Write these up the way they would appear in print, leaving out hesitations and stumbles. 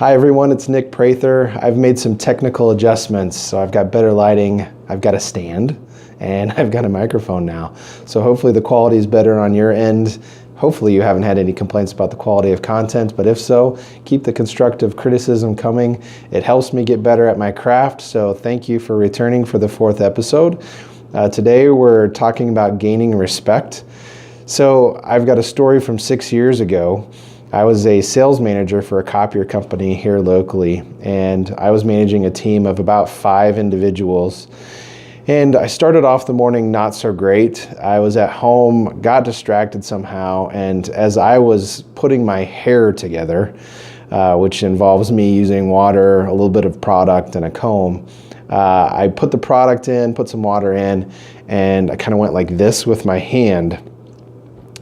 Hi everyone, it's Nick Prather. I've made some technical adjustments, so I've got better lighting, I've got a stand, and I've got a microphone now. So hopefully the quality is better on your end. Hopefully you haven't had any complaints about the quality of content, but if so, keep the constructive criticism coming. It helps me get better at my craft, so thank you for returning for the 4th episode. Today we're talking about gaining respect. So I've got a story from 6 years ago. I was a sales manager for a copier company here locally, and I was managing a team of about 5 individuals. And I started off the morning not so great. I was at home, got distracted somehow, and as I was putting my hair together, which involves me using water, a little bit of product, and a comb, I put the product in, put some water in, and I kind of went like this with my hand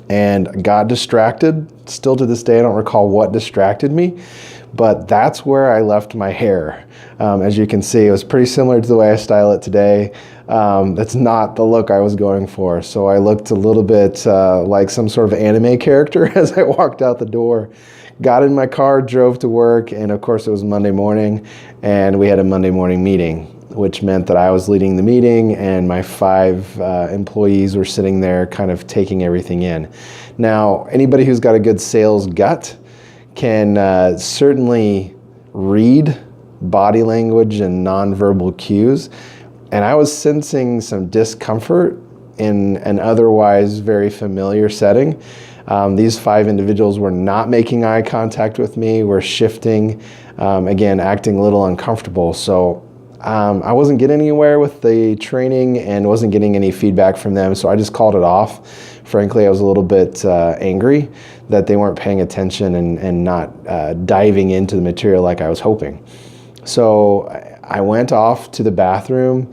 and got distracted. Still to this day, I don't recall what distracted me, but that's where I left my hair. As you can see, it was pretty similar to the way I style it today. That's not the look I was going for. So I looked a little bit like some sort of anime character as I walked out the door. Got in my car, drove to work, and of course it was Monday morning, and we had a Monday morning meeting, which meant that I was leading the meeting and my 5 employees were sitting there kind of taking everything in. Now, anybody who's got a good sales gut can certainly read body language and nonverbal cues, and I was sensing some discomfort in an otherwise very familiar setting. These 5 individuals were not making eye contact with me, were shifting, again, acting a little uncomfortable. So I wasn't getting anywhere with the training and wasn't getting any feedback from them, so I just called it off. Frankly, I was a little bit angry that they weren't paying attention and not diving into the material like I was hoping. So I went off to the bathroom,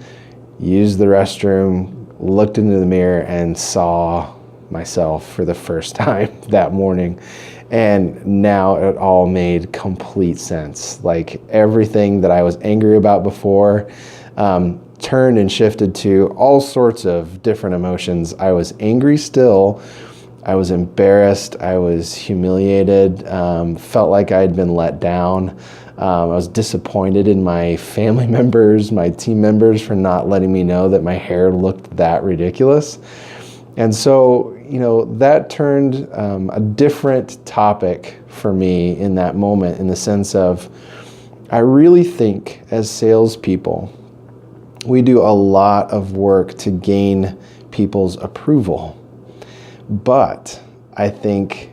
used the restroom, looked into the mirror, and saw myself for the first time that morning. And now it all made complete sense. Like everything that I was angry about before turned and shifted to all sorts of different emotions. I was angry still. I was embarrassed. I was humiliated. Felt like I had been let down. I was disappointed in my family members, my team members, for not letting me know that my hair looked that ridiculous. And so, that turned a different topic for me in that moment, in the sense of, I really think as salespeople, we do a lot of work to gain people's approval. But I think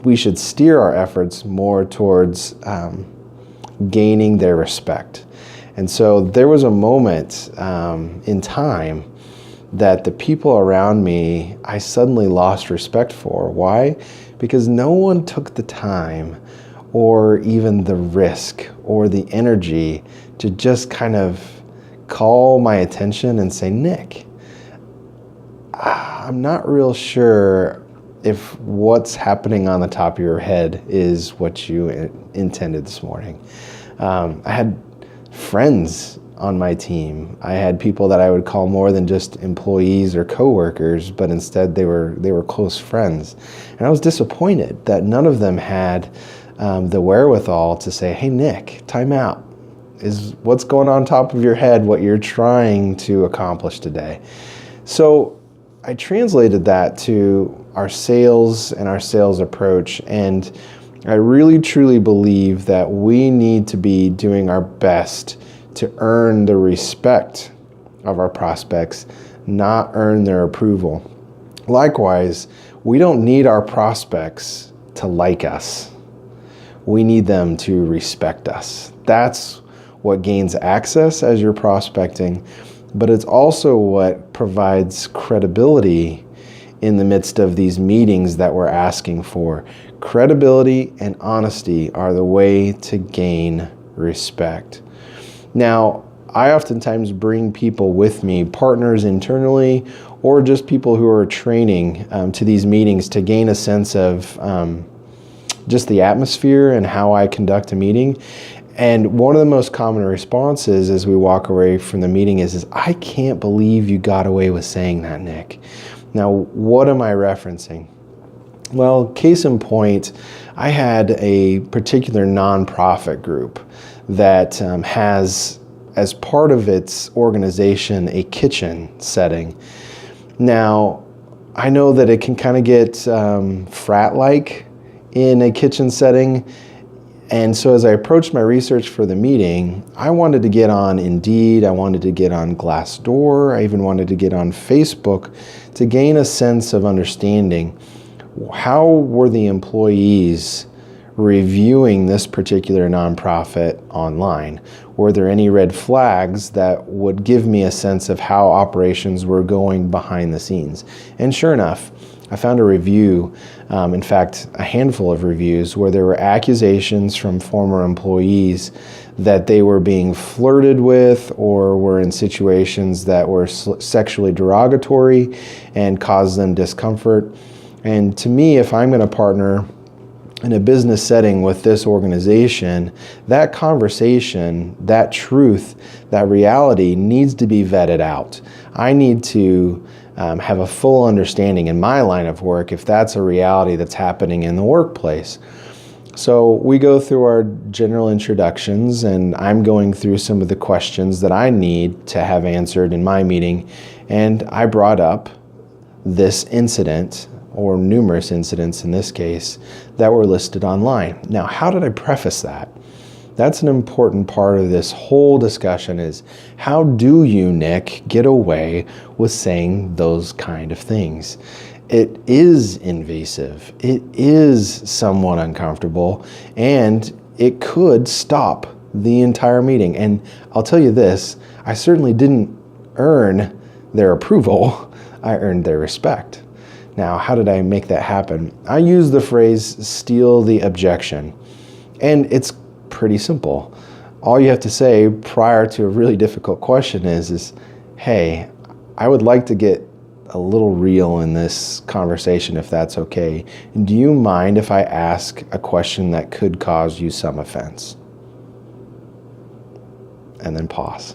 we should steer our efforts more towards gaining their respect. And so there was a moment in time that the people around me, I suddenly lost respect for. Why? Because no one took the time or even the risk or the energy to just kind of call my attention and say, Nick, I'm not real sure if what's happening on the top of your head is what you intended this morning. I had friends on my team. I had people that I would call more than just employees or coworkers, but instead they were close friends. And I was disappointed that none of them had the wherewithal to say, hey Nick, time out. Is what's going on top of your head what you're trying to accomplish today? So I translated that to our sales and our sales approach, and I really truly believe that we need to be doing our best to earn the respect of our prospects, not earn their approval. Likewise, we don't need our prospects to like us. We need them to respect us. That's what gains access as you're prospecting, but it's also what provides credibility in the midst of these meetings that we're asking for. Credibility and honesty are the way to gain respect. Now, I oftentimes bring people with me, partners internally, or just people who are training to these meetings to gain a sense of just the atmosphere and how I conduct a meeting. And one of the most common responses as we walk away from the meeting is I can't believe you got away with saying that, Nick. Now, what am I referencing? Well, case in point, I had a particular nonprofit group that has, as part of its organization, a kitchen setting. Now, I know that it can kind of get frat-like in a kitchen setting. And so as I approached my research for the meeting, I wanted to get on Indeed, I wanted to get on Glassdoor, I even wanted to get on Facebook to gain a sense of understanding. How were the employees reviewing this particular nonprofit online? Were there any red flags that would give me a sense of how operations were going behind the scenes? And sure enough, I found a review, in fact, a handful of reviews, where there were accusations from former employees that they were being flirted with or were in situations that were sexually derogatory and caused them discomfort. And to me, if I'm going to partner in a business setting with this organization, that conversation, that truth, that reality needs to be vetted out. I need to have a full understanding in my line of work if that's a reality that's happening in the workplace. So we go through our general introductions, and I'm going through some of the questions that I need to have answered in my meeting, and I brought up this incident, or numerous incidents in this case, that were listed online. Now, how did I preface that? That's an important part of this whole discussion is, how do you, Nick, get away with saying those kind of things? It is invasive. It is somewhat uncomfortable, and it could stop the entire meeting. And I'll tell you this, I certainly didn't earn their approval. I earned their respect. Now, how did I make that happen? I use the phrase, steal the objection. And it's pretty simple. All you have to say prior to a really difficult question is, hey, I would like to get a little real in this conversation if that's okay. Do you mind if I ask a question that could cause you some offense? And then pause.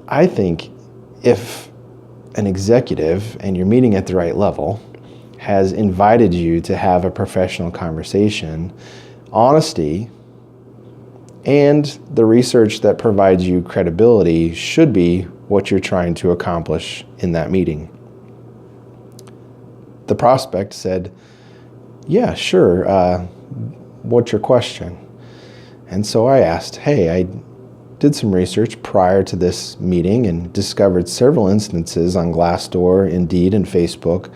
I think if an executive, and you're meeting at the right level, has invited you to have a professional conversation, honesty and the research that provides you credibility should be what you're trying to accomplish in that meeting. The prospect said, yeah, sure, what's your question? And so I asked, hey, I did some research prior to this meeting and discovered several instances on Glassdoor, Indeed, and Facebook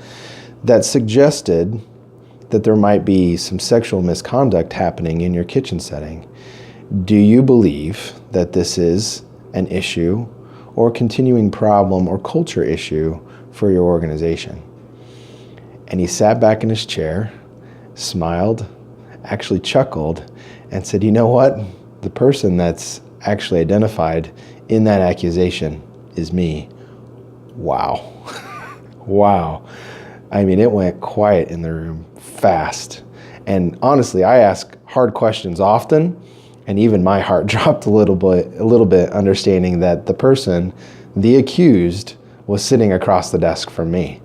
that suggested that there might be some sexual misconduct happening in your kitchen setting. Do you believe that this is an issue or a continuing problem or culture issue for your organization? And he sat back in his chair, smiled, actually chuckled, and said, you know what? The person that's actually identified in that accusation is me. Wow. Wow. I mean, it went quiet in the room fast. And honestly, I ask hard questions often, and even my heart dropped a little bit, understanding that the person, the accused, was sitting across the desk from me.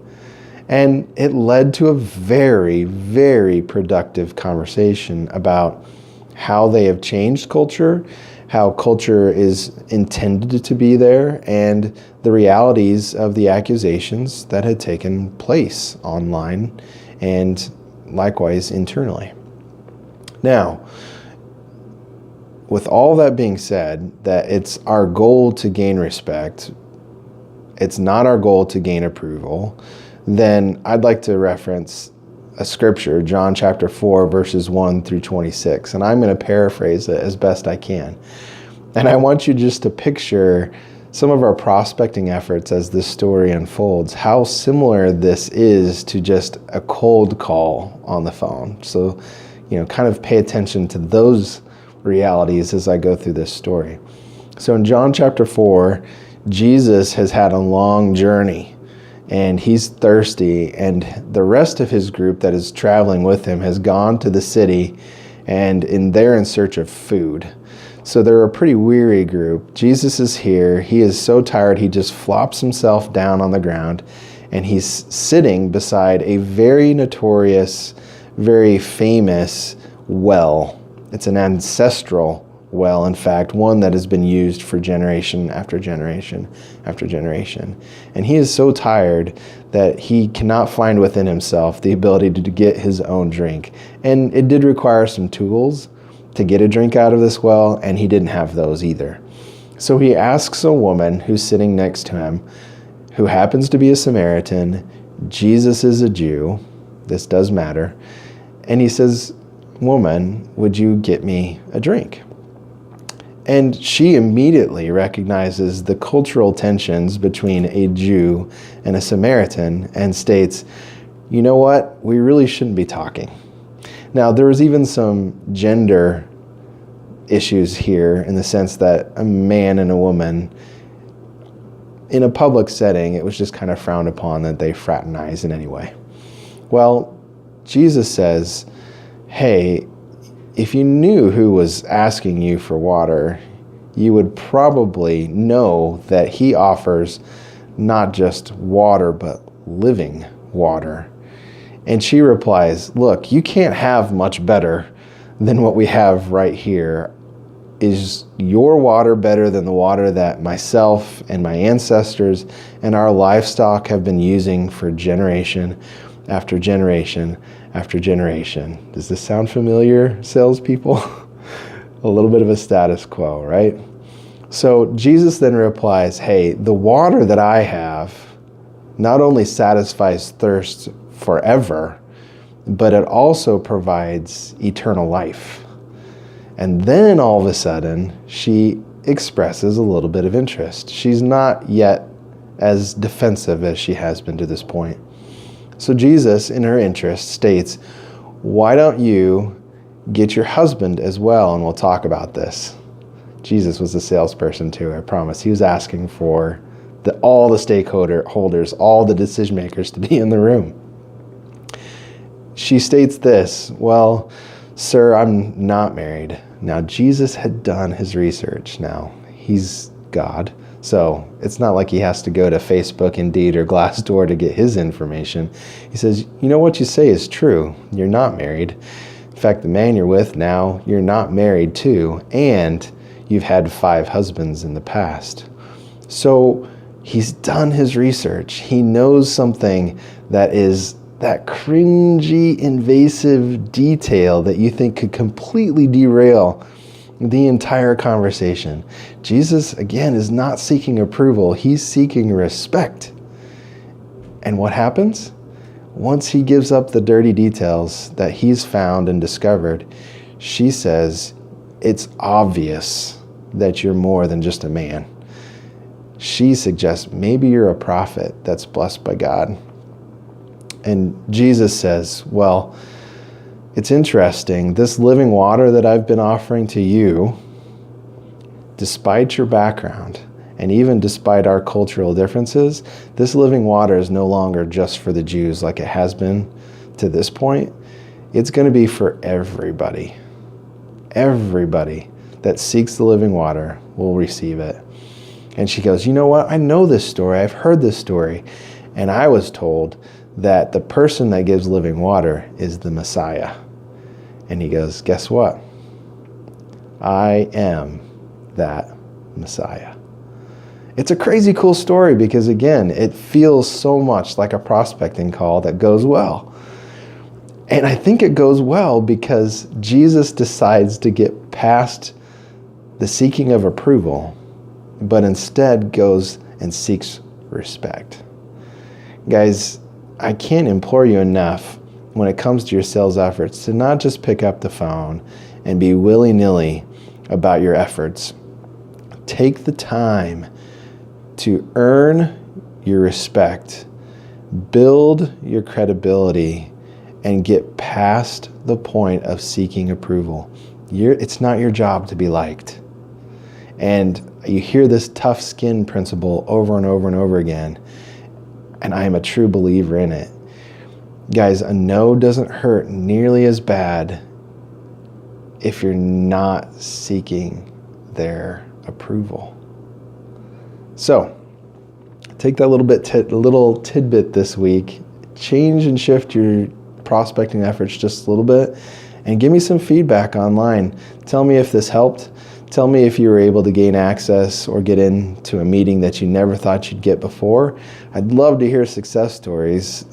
And it led to a very, very productive conversation about how they have changed culture, how culture is intended to be there, and the realities of the accusations that had taken place online and likewise internally. Now, with all that being said, that it's our goal to gain respect, it's not our goal to gain approval, then I'd like to reference a scripture, John chapter 4, verses 1 through 26. And I'm going to paraphrase it as best I can. And I want you just to picture some of our prospecting efforts as this story unfolds, how similar this is to just a cold call on the phone. So, kind of pay attention to those realities as I go through this story. So in John chapter 4, Jesus has had a long journey and he's thirsty, and the rest of his group that is traveling with him has gone to the city and they're in search of food. So they're a pretty weary group. Jesus is here. He is so tired, he just flops himself down on the ground, and he's sitting beside a very notorious very famous well. It's an ancestral well, in fact, one that has been used for generation after generation after generation. And he is so tired that he cannot find within himself the ability to get his own drink. And it did require some tools to get a drink out of this well, and he didn't have those either. So he asks a woman who's sitting next to him, who happens to be a Samaritan. Jesus is a Jew. This does matter. And he says, "Woman, would you get me a drink?" And she immediately recognizes the cultural tensions between a Jew and a Samaritan and states, "You know what? We really shouldn't be talking." Now, there was even some gender issues here in the sense that a man and a woman, in a public setting, it was just kind of frowned upon that they fraternize in any way. Well, Jesus says, hey, if you knew who was asking you for water, you would probably know that he offers not just water, but living water. And she replies, look, you can't have much better than what we have right here. Is your water better than the water that myself and my ancestors and our livestock have been using for generation after generation after generation? Does this sound familiar, salespeople? A little bit of a status quo, right? So Jesus then replies, hey, the water that I have not only satisfies thirst forever, but it also provides eternal life. And then all of a sudden, she expresses a little bit of interest. She's not yet as defensive as she has been to this point. So Jesus, in her interest, states, why don't you get your husband as well, and we'll talk about this. Jesus was a salesperson too, I promise. He was asking for all the stakeholders, all the decision makers to be in the room. She states this, well, sir, I'm not married. Now, Jesus had done his research. Now, he's God, so it's not like he has to go to Facebook, Indeed, or Glassdoor to get his information. He says, you know what you say is true. You're not married. In fact, the man you're with now, you're not married to, and you've had 5 husbands in the past. So he's done his research. He knows something that is that cringy, invasive detail that you think could completely derail the entire conversation. Jesus, again, is not seeking approval. He's seeking respect. And what happens? Once he gives up the dirty details that he's found and discovered, she says, it's obvious that you're more than just a man. She suggests maybe you're a prophet that's blessed by God. And Jesus says, well, it's interesting. This living water that I've been offering to you, despite your background, and even despite our cultural differences, this living water is no longer just for the Jews like it has been to this point. It's going to be for everybody. Everybody that seeks the living water will receive it. And she goes, you know what? I know this story. I've heard this story. And I was told that the person that gives living water is the Messiah. And he goes, guess what? I am that Messiah. It's a crazy cool story because, again, it feels so much like a prospecting call that goes well. And I think it goes well because Jesus decides to get past the seeking of approval, but instead goes and seeks respect. Guys, I can't implore you enough when it comes to your sales efforts to not just pick up the phone and be willy-nilly about your efforts. Take the time to earn your respect, build your credibility, and get past the point of seeking approval. It's not your job to be liked. And you hear this tough skin principle over and over and over again, and I am a true believer in it. Guys, a no doesn't hurt nearly as bad if you're not seeking their approval. So, take that little tidbit this week, change and shift your prospecting efforts just a little bit, and give me some feedback online. Tell me if this helped. Tell me if you were able to gain access or get into a meeting that you never thought you'd get before. I'd love to hear success stories.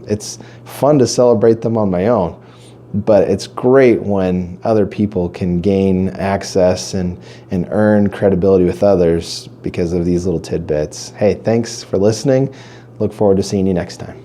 It's fun to celebrate them on my own, but it's great when other people can gain access and earn credibility with others because of these little tidbits. Hey, thanks for listening. Look forward to seeing you next time.